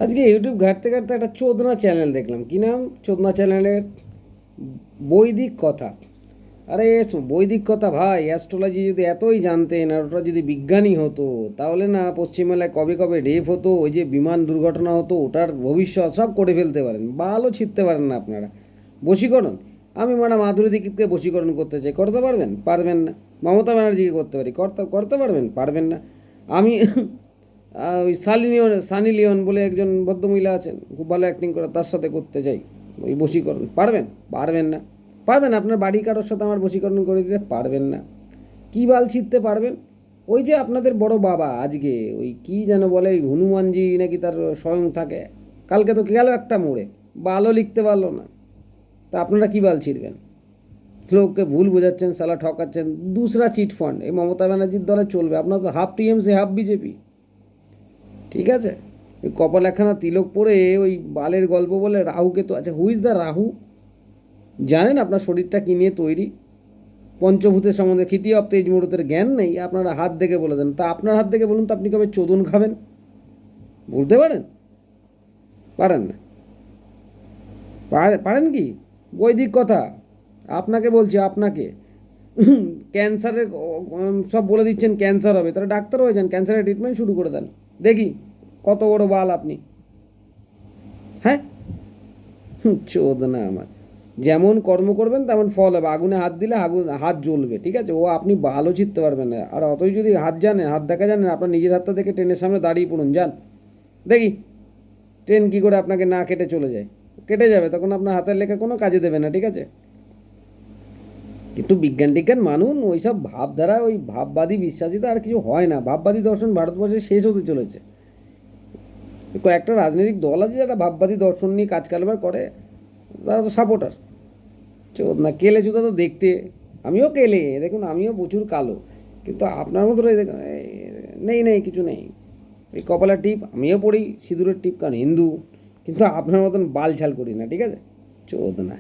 আজকে ইউটিউব ঘাঁটতে ঘাঁটতে একটা চোদনা চ্যানেল দেখলাম। কী নাম চোদনা চ্যানেলের? বৈদিক কথা। আরে বৈদিক কথা ভাই, অ্যাস্ট্রোলজি যদি এতই জানতেন আর ওটা যদি বিজ্ঞানী হতো, তাহলে না পশ্চিমবাংলায় কবে কবে রেপ হতো, ওই যে বিমান দুর্ঘটনা হতো, ওটার ভবিষ্যৎ সব করে ফেলতে পারেন। ভালো ছিটতে পারেন না আপনারা। বশীকরণ, আমি ম্যাডাম মাধুরী দীক্ষিতকে বশীকরণ করতে চাই, করতে পারবেন? পারবেন না। মমতা ব্যানার্জিকে করতে পারি, করতে করতে পারবেন? পারবেন না। আমি ওই সানি লিওন বলে একজন ভদ্রমহিলা আছেন, খুব ভালো অ্যাক্টিং করে, তার সাথে করতে চাই ওই বশীকরণ। পারবেন? পারবেন না। পারবেন আপনার বাড়ি কারোর সাথে আমার বশীকরণ করে দিতে? পারবেন না। কী বাল ছিঁড়তে পারবেন? ওই যে আপনাদের বড় বাবা আজকে ওই কী যেন বলে, হনুমানজি নাকি তার স্বয়ং থাকে, কালকে তো গেল একটা মোড়ে, বালও লিখতে পারলো না। তা আপনারা কী বাল ছিঁড়বেন? লোককে ভুল বোঝাচ্ছেন, সালা ঠকাচ্ছেন। দুসরা চিট ফান্ড এই মমতা ব্যানার্জির দলে চলবে? আপনার তো হাফ টিএমসি হাফ বিজেপি। ঠিক আছে, ওই কপাল একখানা তিলক পরে ওই বালের গল্প বলে রাহুকে তো, আচ্ছা হু ইজ দ্য রাহু? জানেন আপনার শরীরটা কী নিয়ে তৈরি? পঞ্চভূতের সম্বন্ধে খিতি অব তেজ মুহূর্তের জ্ঞান নেই, আপনারা হাত দেখে বলে দেন। তা আপনার হাত দেখে বলুন তো, আপনি কবে চোদন খাবেন? বলতে পারেন? পারেন না। পারেন কি? বৈদিক কথা আপনাকে বলছি, আপনাকে। ক্যান্সারের সব বলে দিচ্ছেন ক্যান্সার হবে, তাহলে ডাক্তার হয়ে যান, ক্যান্সারের ট্রিটমেন্ট শুরু করে দেন, দেখি কত বড় বাল আপনি। হ্যাঁ, চোদ না আমার। যেমন কর্ম করবেন তেমন ফল হবে। আগুনে হাত দিলে আগুন হাত জ্বলবে, ঠিক আছে? ও আপনি ভালো চিনতে পারবেন না। আর অতই যদি হাত জানেন, হাত দেখা জানেন, আপনার নিজের হাতটা দেখে ট্রেনের সামনে দাঁড়িয়ে পড়ুন, যান দেখি ট্রেন কী করে আপনাকে না কেটে চলে যায়। কেটে যাবে, তখন আপনার হাতের লেখা কোনো কাজে দেবে না, ঠিক আছে? একটু বিজ্ঞান টিজ্ঞান মানুন, ওইসব ভাবধারা, ওই ভাববাদী বিশ্বাসিতা আর কিছু হয় না। ভাববাদী দর্শন ভারতবর্ষে শেষ হতে চলেছে। কয়েকটা রাজনৈতিক দল আছে যারা ভাববাদী দর্শন নিয়ে কাজ কারবার করে, তারা তো সাপোর্টার। চোদ না, কেলে চুদা তো দেখতে, আমিও কেলে, দেখুন আমিও প্রচুর কালো, কিন্তু আপনার মতো নেই নেই কিছু নেই। এই কপালের টিপ আমিও পড়ি, সিঁদুরের টিপ, কারণ হিন্দু, কিন্তু আপনার মতন বাল ছাল করি না, ঠিক আছে? চোদ না।